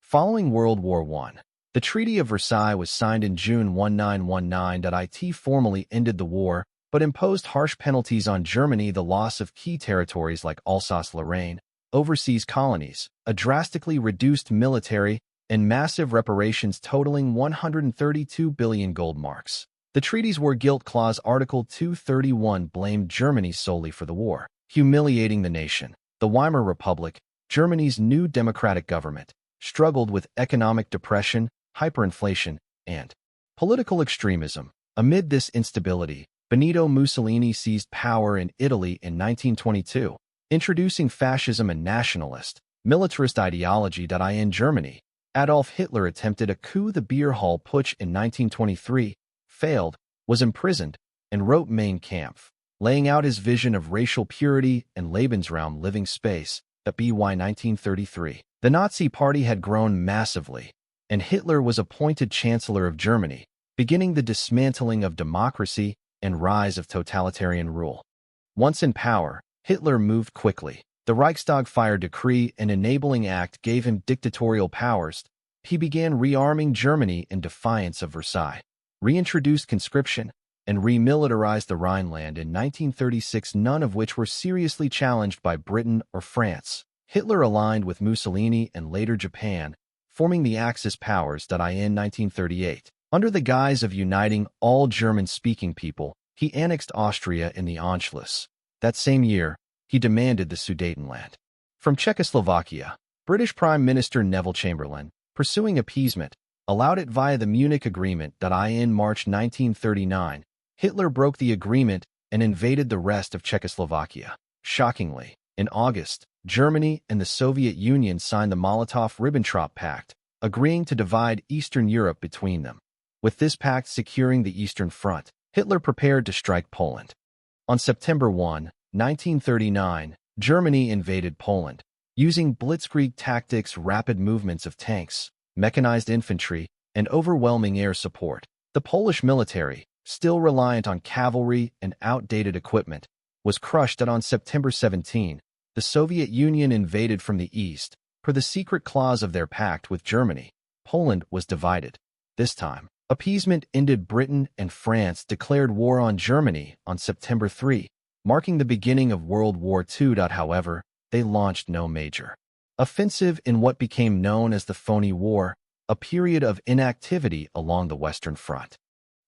Following World War I, the Treaty of Versailles was signed in June 1919. It formally ended the war, but imposed harsh penalties on Germany: the loss of key territories like Alsace-Lorraine, overseas colonies, a drastically reduced military, and massive reparations totaling 132 billion gold marks. The treaty's war guilt clause, Article 231, blamed Germany solely for the war, humiliating the nation. The Weimar Republic, Germany's new democratic government, struggled with economic depression, hyperinflation, and political extremism. Amid this instability, Benito Mussolini seized power in Italy in 1922, introducing fascism and nationalist, militarist ideology. In Germany, Adolf Hitler attempted a coup. The Beer Hall Putsch in 1923 failed, was imprisoned, and wrote Mein Kampf, laying out his vision of racial purity and Lebensraum, living space. By 1933, the Nazi Party had grown massively, and Hitler was appointed Chancellor of Germany, beginning the dismantling of democracy and rise of totalitarian rule. Once in power, Hitler moved quickly. The Reichstag Fire Decree, an enabling act, gave him dictatorial powers. He began rearming Germany in defiance of Versailles, reintroduced conscription, and remilitarized the Rhineland in 1936, none of which were seriously challenged by Britain or France. Hitler aligned with Mussolini and later Japan, forming the Axis powers. In 1938, under the guise of uniting all German-speaking people, he annexed Austria in the Anschluss. That same year, he demanded the Sudetenland from Czechoslovakia. British Prime Minister Neville Chamberlain, pursuing appeasement, allowed it via the Munich Agreement. In March 1939, Hitler broke the agreement and invaded the rest of Czechoslovakia. Shockingly, in August, Germany and the Soviet Union signed the Molotov-Ribbentrop Pact, agreeing to divide Eastern Europe between them. With this pact securing the Eastern Front, Hitler prepared to strike Poland. On September 1, 1939, Germany invaded Poland, using blitzkrieg tactics, rapid movements of tanks, mechanized infantry, and overwhelming air support. The Polish military, still reliant on cavalry and outdated equipment, was crushed. On September 17, the Soviet Union invaded from the east. Per the secret clause of their pact with Germany, Poland was divided. This time, appeasement ended. Britain and France declared war on Germany on September 3, marking the beginning of World War II. However, they launched no major offensive in what became known as the Phony War, a period of inactivity along the Western Front.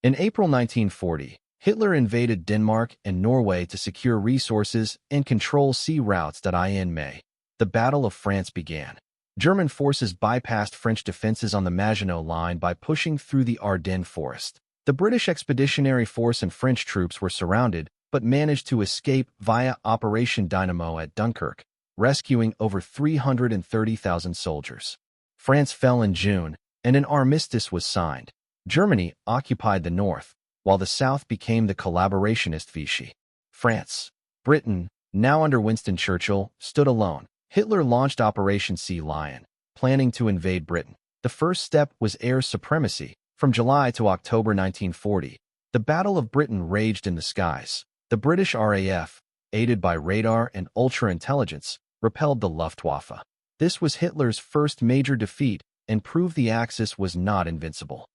In April 1940, Hitler invaded Denmark and Norway to secure resources and control sea routes. In May, the Battle of France began. German forces bypassed French defenses on the Maginot Line by pushing through the Ardennes forest. The British Expeditionary Force and French troops were surrounded, but managed to escape via Operation Dynamo at Dunkirk, rescuing over 330,000 soldiers. France fell in June, and an armistice was signed. Germany occupied the north, while the south became the collaborationist Vichy. France, Britain, now under Winston Churchill, stood alone. Hitler launched Operation Sea Lion, planning to invade Britain. The first step was air supremacy. From July to October 1940, the Battle of Britain raged in the skies. The British RAF, aided by radar and ultra-intelligence, repelled the Luftwaffe. This was Hitler's first major defeat and proved the Axis was not invincible.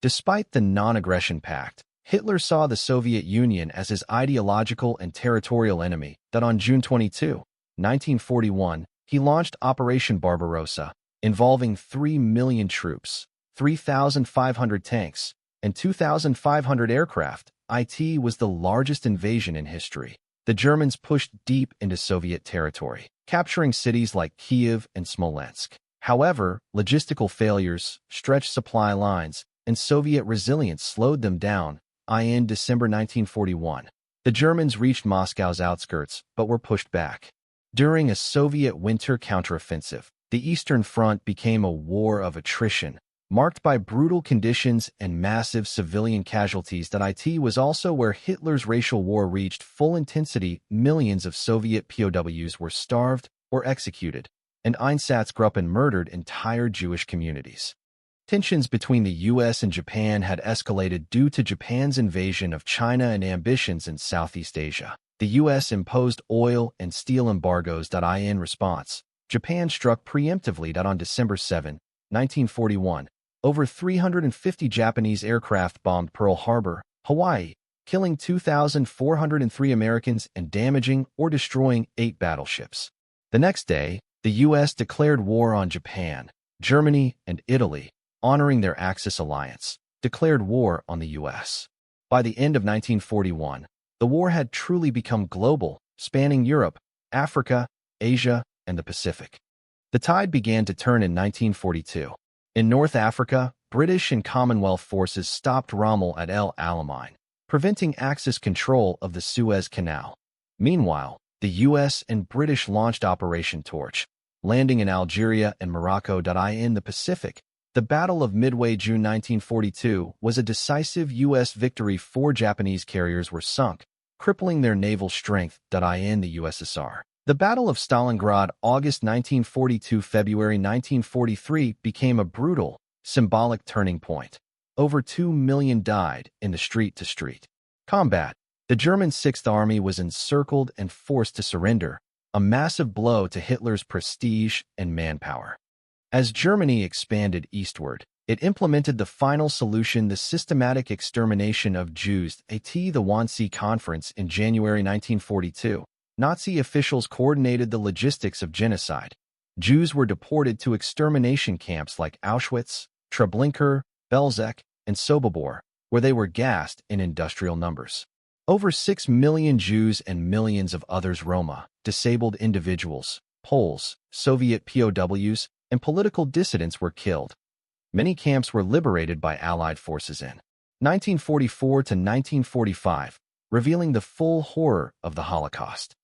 Despite the non-aggression pact, Hitler saw the Soviet Union as his ideological and territorial enemy. On June 22, 1941, he launched Operation Barbarossa, involving 3 million troops, 3,500 tanks, and 2,500 aircraft. It was the largest invasion in history. The Germans pushed deep into Soviet territory, capturing cities like Kiev and Smolensk. However, logistical failures, stretched supply lines, and Soviet resilience slowed them down. In December 1941, the Germans reached Moscow's outskirts, but were pushed back. During a Soviet winter counteroffensive, the Eastern Front became a war of attrition, marked by brutal conditions and massive civilian casualties. It was also where Hitler's racial war reached full intensity. Millions of Soviet POWs were starved or executed, and Einsatzgruppen murdered entire Jewish communities. Tensions between the U.S. and Japan had escalated due to Japan's invasion of China and ambitions in Southeast Asia. The U.S. imposed oil and steel embargoes. In response, Japan struck preemptively. On December 7, 1941, over 350 Japanese aircraft bombed Pearl Harbor, Hawaii, killing 2,403 Americans and damaging or destroying 8 battleships. The next day, the U.S. declared war on Japan. Germany and Italy, honoring their Axis alliance, declared war on the U.S. By the end of 1941, the war had truly become global, spanning Europe, Africa, Asia, and the Pacific. The tide began to turn in 1942. In North Africa, British and Commonwealth forces stopped Rommel at El Alamein, preventing Axis control of the Suez Canal. Meanwhile, the U.S. and British launched Operation Torch, landing in Algeria and Morocco. In the Pacific, the Battle of Midway, June 1942, was a decisive U.S. victory. 4 Japanese carriers were sunk, crippling their naval strength. In the USSR, the Battle of Stalingrad, August 1942 – February 1943, became a brutal, symbolic turning point. Over 2 million died in the street-to-street combat. The German Sixth Army was encircled and forced to surrender, a massive blow to Hitler's prestige and manpower. As Germany expanded eastward, it implemented the final solution: the systematic extermination of Jews. At the Wannsee Conference in January 1942, Nazi officials coordinated the logistics of genocide. Jews were deported to extermination camps like Auschwitz, Treblinka, Belzec, and Sobibor, where they were gassed in industrial numbers. Over 6 million Jews and millions of others, Roma, disabled individuals, Poles, Soviet POWs, and political dissidents, were killed. Many camps were liberated by Allied forces in 1944 to 1945, revealing the full horror of the Holocaust.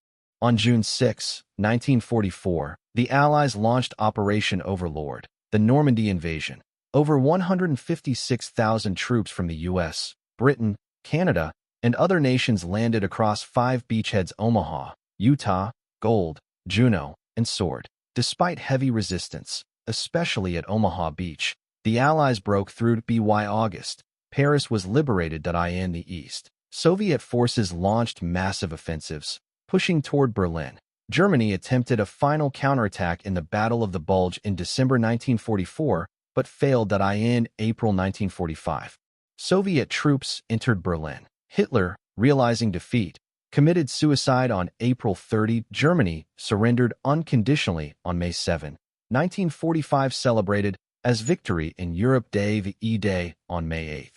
On June 6, 1944, the Allies launched Operation Overlord, the Normandy invasion. Over 156,000 troops from the U.S., Britain, Canada, and other nations landed across 5 beachheads: Omaha, Utah, Gold, Juneau, and Sword. Despite heavy resistance, especially at Omaha Beach, the Allies broke through. By August, Paris was liberated. In the east, Soviet forces launched massive offensives, pushing toward Berlin. Germany attempted a final counterattack in the Battle of the Bulge in December 1944, but failed. In April 1945, Soviet troops entered Berlin. Hitler, realizing defeat, committed suicide on April 30. Germany surrendered unconditionally on May 7, 1945, celebrated as Victory in Europe Day V-Day on May 8.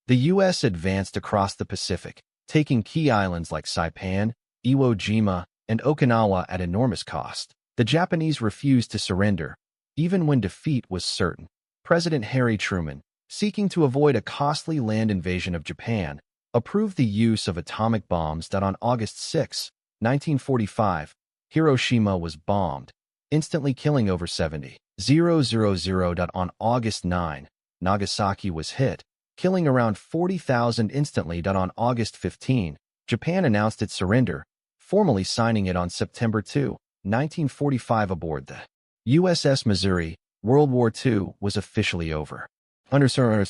The U.S. advanced across the Pacific, taking key islands like Saipan, Iwo Jima, and Okinawa at enormous cost. The Japanese refused to surrender, even when defeat was certain. President Harry Truman, seeking to avoid a costly land invasion of Japan, approved the use of atomic bombs. On August 6, 1945, Hiroshima was bombed, instantly killing over 70,000. On August 9, Nagasaki was hit, killing around 40,000 instantly. On August 15, Japan announced its surrender, formally signing it on September 2, 1945. Aboard the USS Missouri, World War II was officially over. Underscore.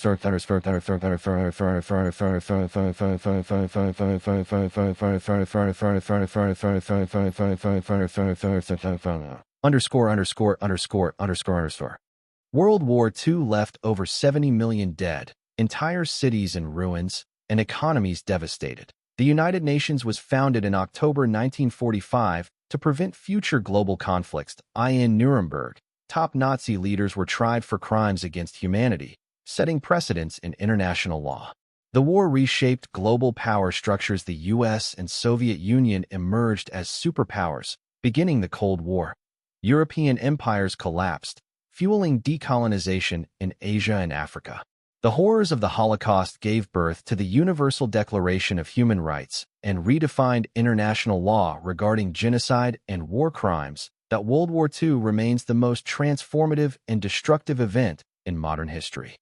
World War II left over 70 million dead, entire cities in ruins, and economies devastated. The United Nations was founded in October 1945 to prevent future global conflicts. In Nuremberg, top Nazi leaders were tried for crimes against humanity, setting precedents in international law. The war reshaped global power structures. The U.S. and Soviet Union emerged as superpowers, beginning the Cold War. European empires collapsed, fueling decolonization in Asia and Africa. The horrors of the Holocaust gave birth to the Universal Declaration of Human Rights and redefined international law regarding genocide and war crimes. World War II remains the most transformative and destructive event in modern history.